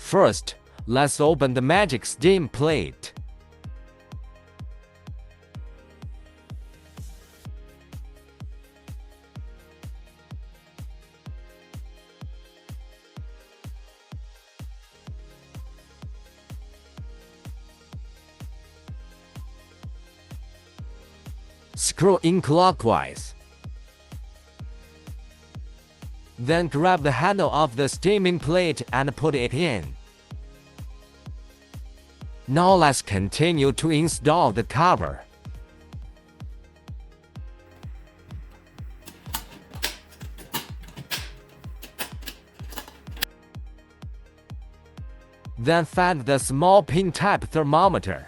First, let's open the magic steam plate. Screw in clockwise. Then grab the handle of the steaming plate and put it in. Now let's continue to install the cover. Then find the small pin-type thermometer.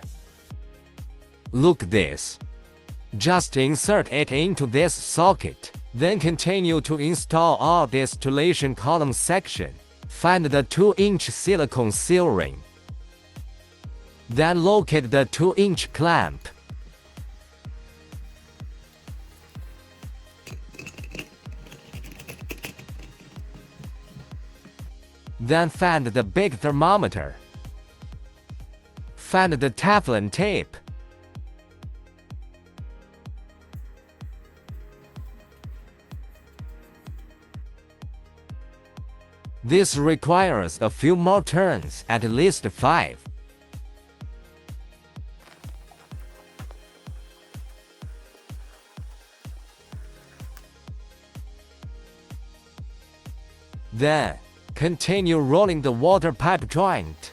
Look this. Just insert it into this socket. Then continue to install all distillation column section. Find the 2-inch silicone seal ring. Then locate the 2-inch clamp. Then find the big thermometer. Find the Teflon tape. This requires a few more turns, at least 5. Then, continue rolling the water pipe joint.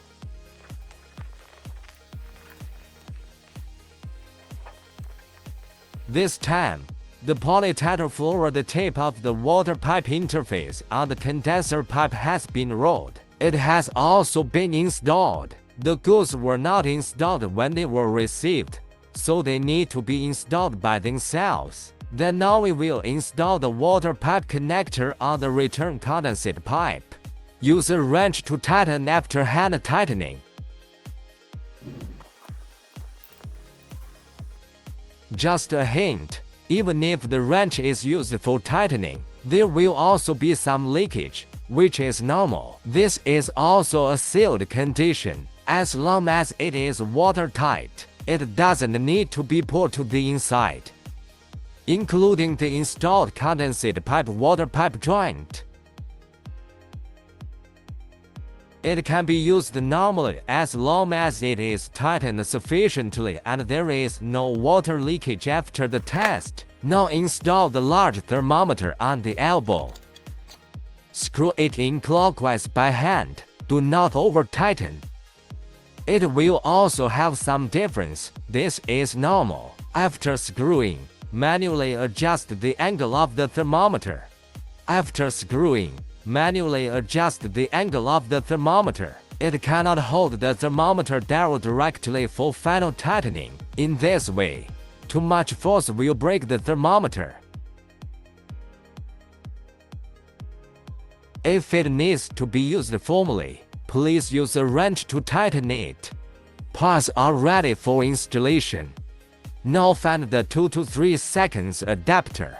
This time, the polytetrafluoride tape of the water pipe interface on the condenser pipe has been rolled. It has also been installed. The goods were not installed when they were received, so they need to be installed by themselves. Then now we will install the water pipe connector on the return condensate pipe. Use a wrench to tighten after hand tightening. Just a hint. Even if the wrench is used for tightening, there will also be some leakage, which is normal. This is also a sealed condition. As long as it is watertight, it doesn't need to be put to the inside, including the installed condensate pipe water pipe joint. It can be used normally as long as it is tightened sufficiently and there is no water leakage after the test. Now install the large thermometer on the elbow. Screw it in clockwise by hand. Do not over-tighten. It will also have some difference. This is normal. After screwing, manually adjust the angle of the thermometer. After screwing, manually adjust the angle of the thermometer. It cannot hold the thermometer down directly for final tightening. In this way, too much force will break the thermometer. If it needs to be used formally, please use a wrench to tighten it. Parts are ready for installation. Now find the 2 to 3 seconds adapter.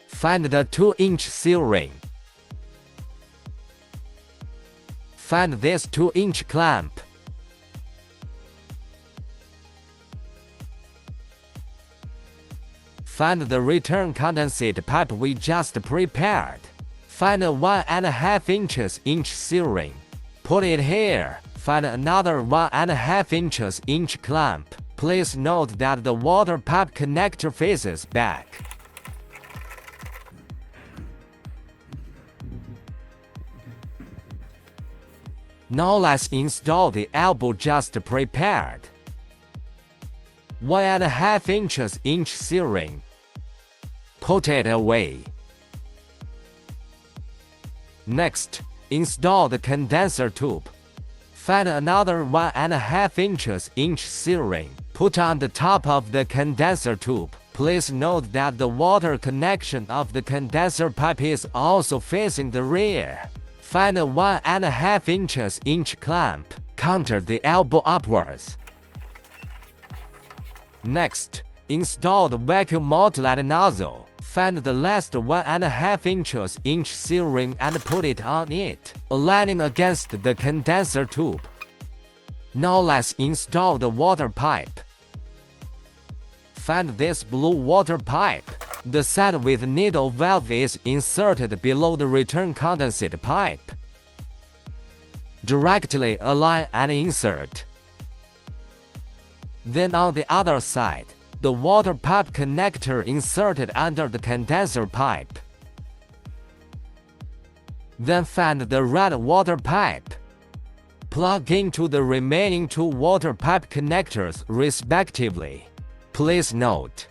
Find the 2-inch seal ring. Find this 2-inch clamp. Find the return condensate pipe we just prepared. Find a 1.5 inch seal ring. Put it here. Find another 1.5 inch clamp. Please note that the water pipe connector faces back. Now let's install the elbow just prepared. 1.5 inch seal ring. Put it away. Next, install the condenser tube. Find another 1.5 inch seal ring. Put on the top of the condenser tube. Please note that the water connection of the condenser pipe is also facing the rear. Find a 1.5 inch clamp. Counter the elbow upwards. Next, install the vacuum outlet nozzle. Find the last 1.5 inch seal ring and put it on it, aligning against the condenser tube. Now let's install the water pipe. Find this blue water pipe. The set with needle valve is inserted below the return condensate pipe. Directly align and insert. Then on the other side, the water pipe connector inserted under the condenser pipe. Then find the red water pipe. Plug into the remaining 2 water pipe connectors respectively. Please note,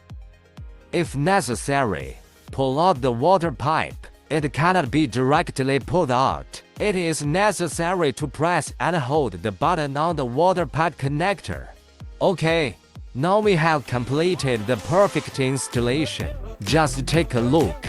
if necessary, pull out the water pipe. It cannot be directly pulled out. It is necessary to press and hold the button on the water pipe connector. Okay, now we have completed the perfect installation. Just take a look.